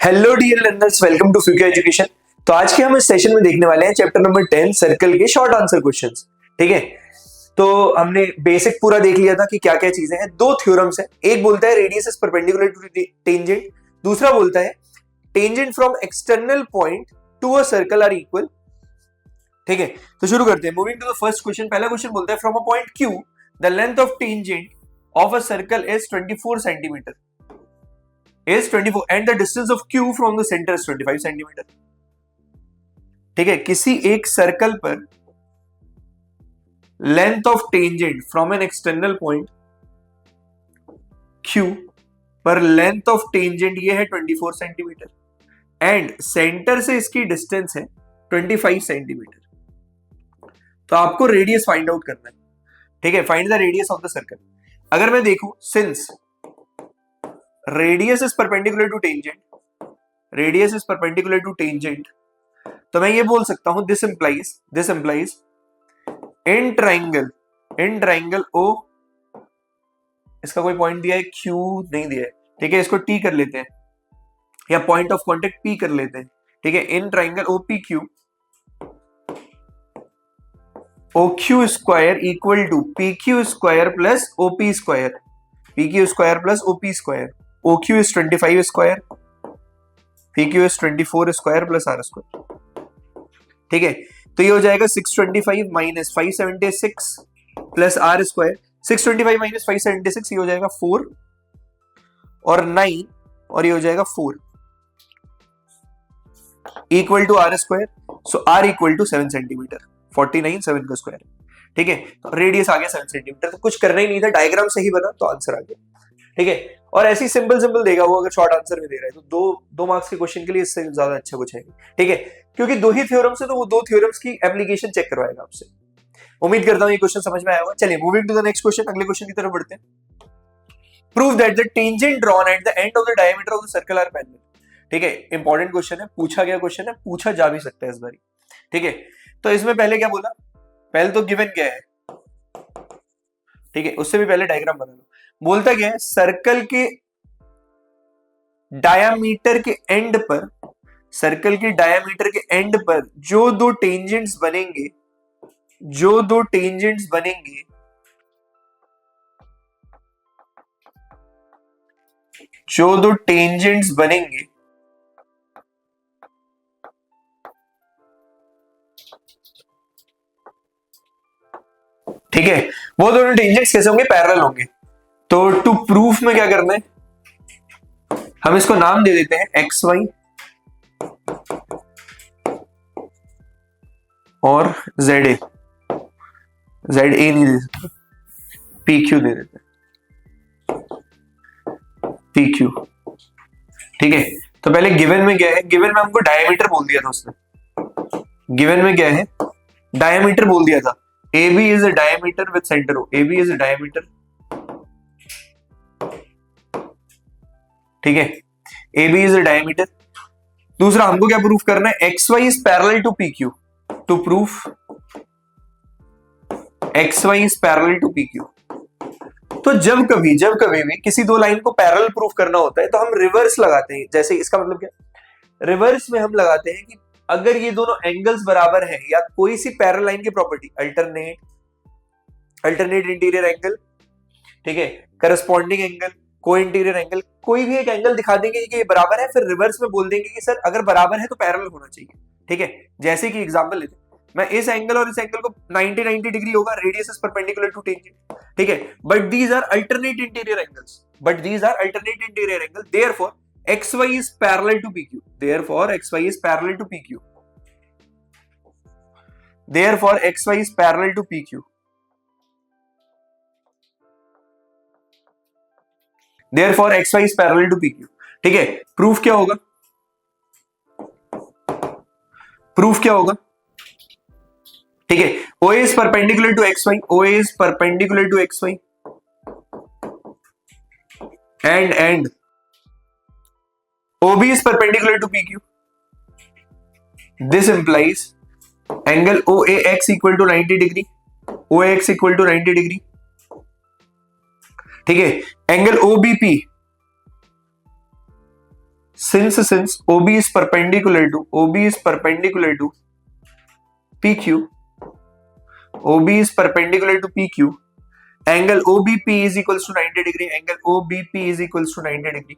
Hello dear learners, welcome to future education. तो आज के हम इस सेशन में देखने वाले हैं चैप्टर नंबर 10 सर्कल के शॉर्ट आंसर क्वेश्चंस। ठीक है, तो हमने बेसिक पूरा देख लिया था कि क्या क्या चीजें हैं। दो थ्योरम्स हैं, एक बोलता है radius is perpendicular to tangent, दूसरा बोलता है tangent from external point to a circle are equal. ठीक है, तो शुरू करते हैं। Moving to the first question. पहला क्वेश्चन बोलता है फ्रॉम अ पॉइंट Q the length of tangent of a circle is 24 centimetre is 24 and the distance of Q from the center is 25 centimetre. ठीक है, किसी एक सर्कल पर length of tangent from an external point Q पर लेंथ ऑफ टेंजेंट ये है 24 centimetre and centre से इसकी डिस्टेंस है 25 सेंटीमीटर। तो आपको रेडियस फाइंड आउट करना है। ठीक है, find the radius of the circle. अगर मैं देखूं, since radius is perpendicular to tangent, तो मैं ये बोल सकता हूं this implies in triangle O, इसका कोई पॉइंट दिया है, Q नहीं दिया है। ठीक है, इसको T कर लेते हैं या पॉइंट ऑफ कांटेक्ट P कर लेते हैं। ठीक है, in triangle OPQ, OQ square equal to PQ square plus OP square, PQ square plus OP square. OQ is 25 square, PQ is 24 square plus R square. ठीक है, तो ये हो जाएगा 625 minus 576 plus R square. 625 minus 576 ये हो जाएगा 4 और 9 और ये हो जाएगा 4 equal to R square. So R equal to 7 centimetre, 49 7 का स्क्वायर। ठीक है, तो रेडियस आ गया 7 सेंटीमीटर। तो कुछ करना ही नहीं था, डायग्राम सही बना तो आंसर आ गया। ठीक है, और ऐसी सिंपल देगा वो, अगर शॉर्ट आंसर में दे रहा है तो दो मार्क्स के क्वेश्चन के लिए इससे ज्यादा अच्छा कुछ है। ठीक है, क्योंकि दो ही थ्योरम्स है तो वो दो थ्योरम्स की एप्लीकेशन चेक करवाएगा आपसे। उम्मीद करता हूं ये क्वेश्चन समझ में आया होगा। चलिए moving to the next question, अगले क्वेश्चन की तरफ बढ़ते हैं। Prove that the tangent drawn at the end of the diameter of the circle are parallel. ठीक है, इंपॉर्टेंट क्वेश्चन है, पूछा गया क्वेश्चन है, पूछा जा भी सकता है इस बारी। ठीक है, तो इसमें पहले क्या बोला, पहले तो गिवन क्या है। ठीक है, उससे भी पहले डायग्राम बना लो। बोलता क्या है, सर्कल के डायामीटर के एंड पर, सर्कल के डायामीटर के एंड पर जो दो टेंजेंट्स बनेंगे, ठीक है, वो दोनों टेंजेंट्स कैसे होंगे, पैरेलल होंगे। तो टू प्रूफ में क्या करना है, हम इसको नाम दे देते हैं XY और ZA नहीं दे सकते, PQ दे देते हैं, PQ। ठीक है, तो पहले गिवन में क्या है, गिवन में हमको डायमीटर बोल दिया था उसने। गिवन में क्या है, डायमीटर बोल दिया था। AB is a diameter with centre O, AB is a diameter. ठीक है, AB इज अ डायमीटर। दूसरा हमको क्या प्रूफ करना है, XY is parallel to PQ। To proof XY is parallel to PQ। तो जब कभी भी किसी दो लाइन को पैरेलल प्रूफ करना होता है तो हम रिवर्स लगाते हैं। जैसे इसका मतलब क्या, रिवर्स में हम लगाते हैं कि अगर ये दोनों एंगल्स बराबर हैं या कोई सी पैरेलल लाइन की प्रॉपर्टी, अल्टरनेट इंटीरियर एंगल, ठीक है, करस्पॉन्डिंग एंगल, को इंटीरियर एंगल, कोई भी एक एंगल दिखा देंगे कि ये बराबर है, फिर रिवर्स में बोल देंगे कि सर अगर बराबर है तो पैरेलल होना चाहिए। ठीक है, जैसे कि एग्जांपल लेते हैं, मैं इस एंगल और इस एंगल को 90 डिग्री होगा, radius is perpendicular to tangent. ठीक है, but these are alternate interior angle, therefore XY is parallel to PQ, therefore XY is parallel to PQ, therefore XY is parallel to PQ, therefore XY is parallel to PQ। ठीक है, proof क्या होगा, ठीक है, OA is perpendicular to XY, and OB is perpendicular to PQ. This implies angle OAX equal to 90 degree, OAX equal to 90 degree। ठीक है, angle OBP since OB is perpendicular to PQ, OB is perpendicular to PQ, angle OBP is equals to 90 degree, angle OBP is equals to 90 degree.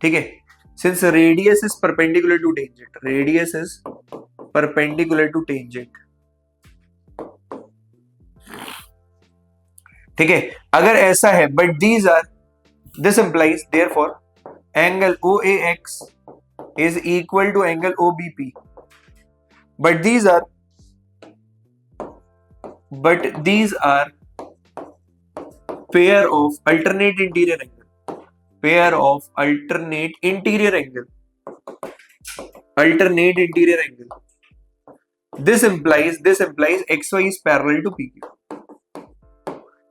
ठीक है, since radius is perpendicular to tangent, radius is perpendicular to tangent. ठीक है, अगर ऐसा है, but these are, this implies therefore angle OAX is equal to angle OBP, but these are pair of alternate interior angle, alternate interior angle. This implies XY is parallel to PQ.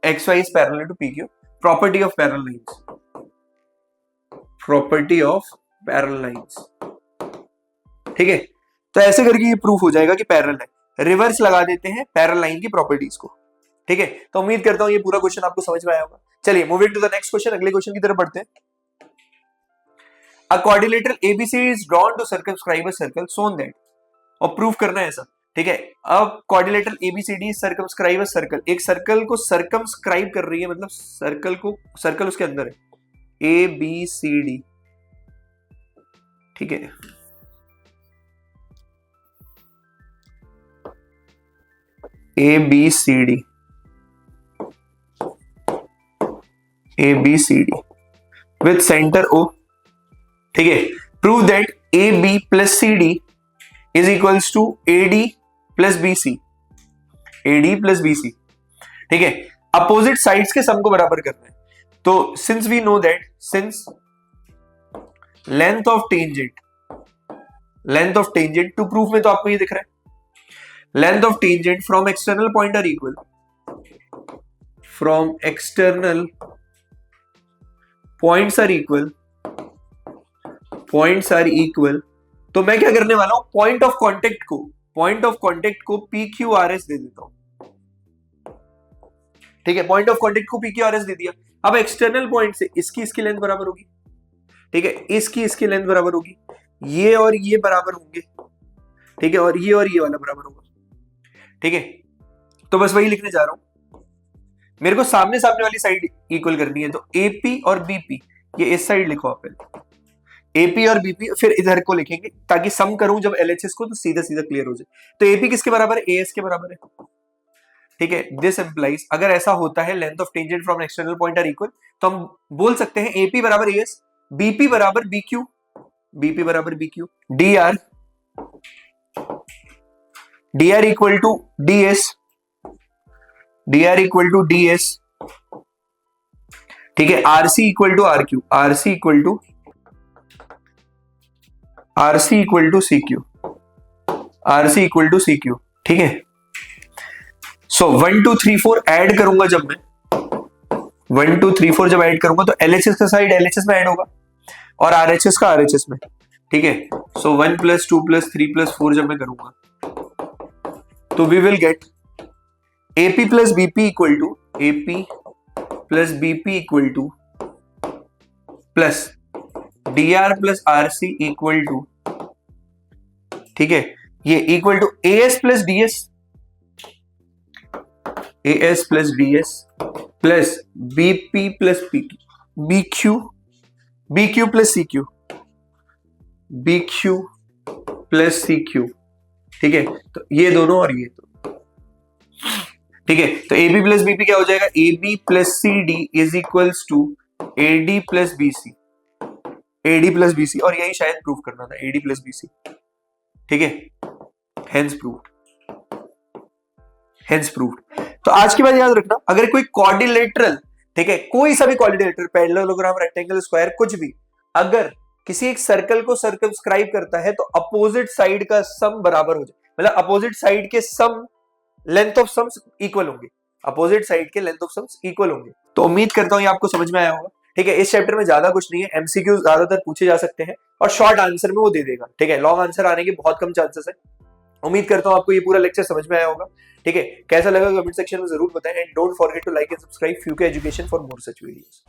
XY is parallel to PQ. Property of parallel lines. ठीक है, तो ऐसे करके ये proof हो जाएगा कि parallel है. रिवर्स लगा देते हैं पैरेलल लाइन की प्रॉपर्टीज को. ठीक है, तो उम्मीद करता हूं ये पूरा क्वेश्चन आपको समझ में आया होगा. चलिए moving to the next question, अगले क्वेश्चन की तरफ बढ़ते हैं. A quadrilateral ABC is drawn to circumscribe a circle shown that, और प्रूफ करना है ऐसा. ठीक है, अब quadrilateral ABCD circumscribe a circle, एक सर्कल को सर्कमस्क्राइब कर रही है, मतलब सर्कल उसके अंदर है, ए बी सी डी. ठीक है, A B C D with centre O. ठीक है, prove that A B plus C D is equals to A D plus B C. ठीक है, अपोजिट साइड्स के सम को बराबर करना है. तो since we know that since length of tangent to proof में तो आपको ये दिख रहा है, length of tangent from external point are equal, from external points are equal. तो मैं क्या करने वाला हूं, पॉइंट ऑफ कांटेक्ट को PQRS दे देता हूं. ठीक है, पॉइंट ऑफ कांटेक्ट को PQRS दे दिया. अब एक्सटर्नल पॉइंट से इसकी लेंथ बराबर होगी. ठीक है, इसकी लेंथ बराबर होगी, ये और ये बराबर होंगे. ठीक है, और ये वाला बराबर होगा. ठीक है, तो बस वही लिखने जा रहा हूं. मेरे को सामने वाली साइड इक्वल करनी है, तो AP और BP, ये इस साइड लिखो आप पहले, AP और BP, फिर इधर को लिखेंगे ताकि सम करूं जब LHS को तो सीधा क्लियर हो जाए. तो AP किसके बराबर है, AS के बराबर है. ठीक है, दिस इंप्लाइज, अगर ऐसा होता है length of tangent from external point are equal, तो हम बोल सकते हैं AP बराबर AS, BP बराबर BQ, DR equal to DS. ठीक है, RC equal to RQ, RC equal to CQ. ठीक है, सो 1 2 3 4 ऐड करूंगा जब मैं 1 2 3 4 जब ऐड करूंगा तो LHS का साइड LHS में ऐड होगा और RHS का RHS में. ठीक है, सो 1 + 2 + 3 + 4 जब मैं करूंगा तो we will get AP + BP equal to plus DR + RC equal to, ठीक है, ये equal to AS + DS plus BP + PQ, BQ + CQ. ठीक है, तो ये दोनों और ये तो, ठीक है, तो AB + BP क्या हो जाएगा, AB + CD is equals to AD + BC, और यही शायद प्रूव करना था, AD + BC. ठीक है, हेंस प्रूव्ड. तो आज की बात याद रखना, अगर कोई क्वाड्रिलेटरल, ठीक है, कोई सा भी क्वाड्रिलेटरल, पैरेललोग्राम, रेक्टेंगल, स्क्वायर, कुछ भी, अगर किसी एक सर्कल को सर्कमस्क्राइब करता है तो अपोजिट साइड का सम बराबर हो जाए, मतलब अपोजिट साइड के सम लेंथ ऑफ सम्स इक्वल होंगे, तो उम्मीद करता हूं ये आपको समझ में आया होगा. ठीक है, इस चैप्टर में ज्यादा कुछ नहीं है, MCQ ज्यादातर पूछे जा सकते हैं और शॉर्ट आंसर में वो दे देगा. ठीक है, लॉन्ग आंसर आने के बहुत कम चांसेस है. उम्मीद करता हूं आपको ये पूरा लेक्चर समझ में आया होगा. ठीक है, कैसा लगा कमेंट सेक्शन में जरूर बताएं, and don't forget to like and subscribe फ्यूके education for more such videos.